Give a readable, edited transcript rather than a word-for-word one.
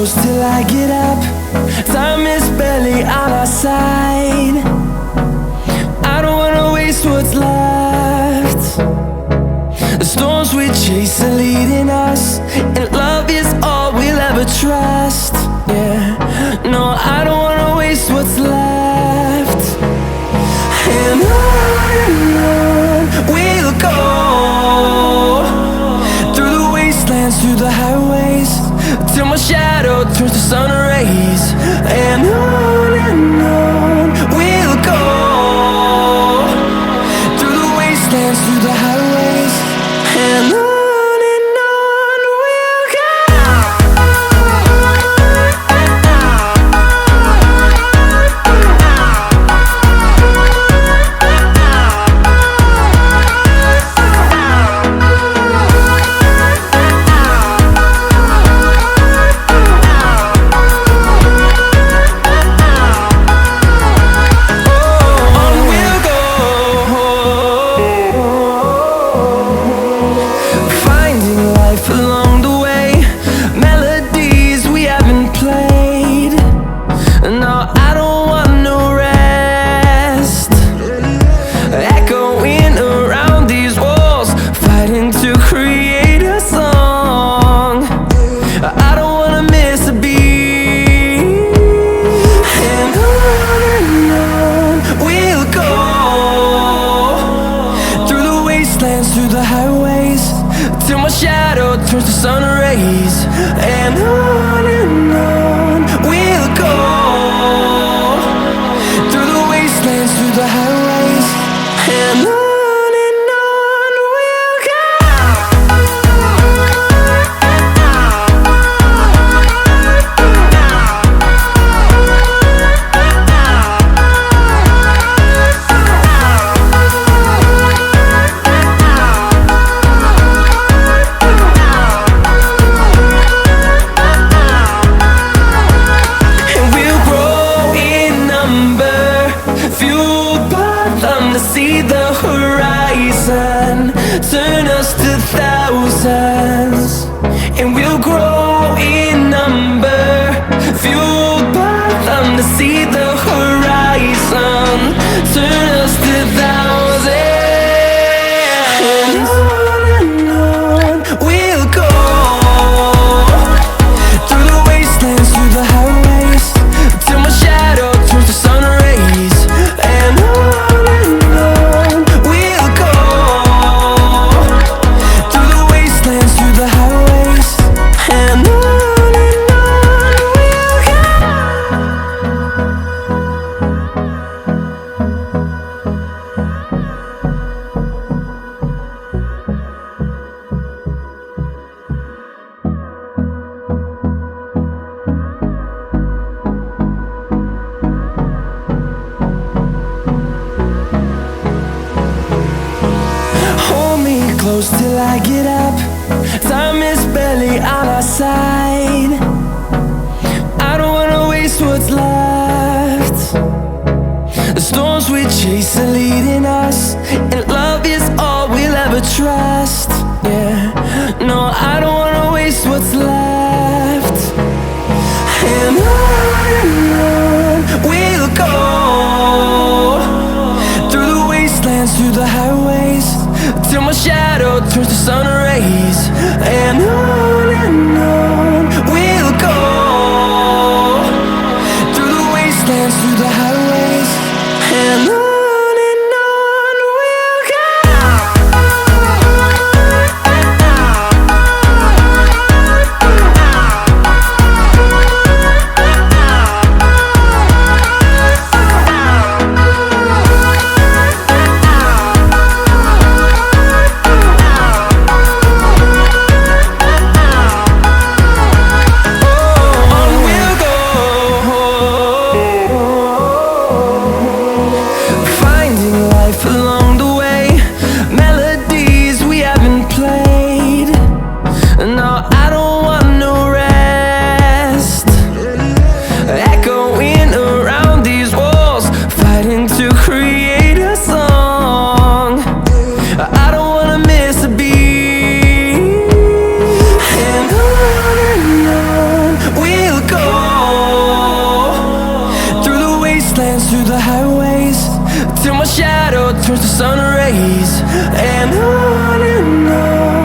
close till I get up. Time is barely on our side. I don't wanna waste what's left. The storms we chase are leading us, and love is all we'll ever trust. Yeah, no, I don't wanna waste what's left. And on we'll go, through the wastelands, through the highways, till my shadow turns to sun rays. And on we'll go, through the wastelands, through the highways, and on. Along the way, melodies we haven't played. No, I don't want no rest. Echoing around these walls, fighting to create a song. I don't wanna miss a beat. And on we'll go, through the wastelands, through the highways, till my shadow turns to sun rays. And on we'll go, through the wastelands, through the highways, and on. See the horizon, turn us to thousands, and we'll grow in number, fueled by them to see the horizon, turn us to thousands. And on we'll go, through the wastelands, through the highways, till my shadow turns to sun rays. And on close till I get up. Time is barely on our side. I don't wanna waste what's left. The storms we chase are leading us, and love is all we'll ever trust. Yeah, no, I don't wanna waste what's left. And on we'll go, through the wastelands, through the highways, till my shadow turns to sun rays. And on we'll go, through the wastelands, through the highways, and on. Oh, wastelands, through the highways, till my shadow turns to sun rays. And on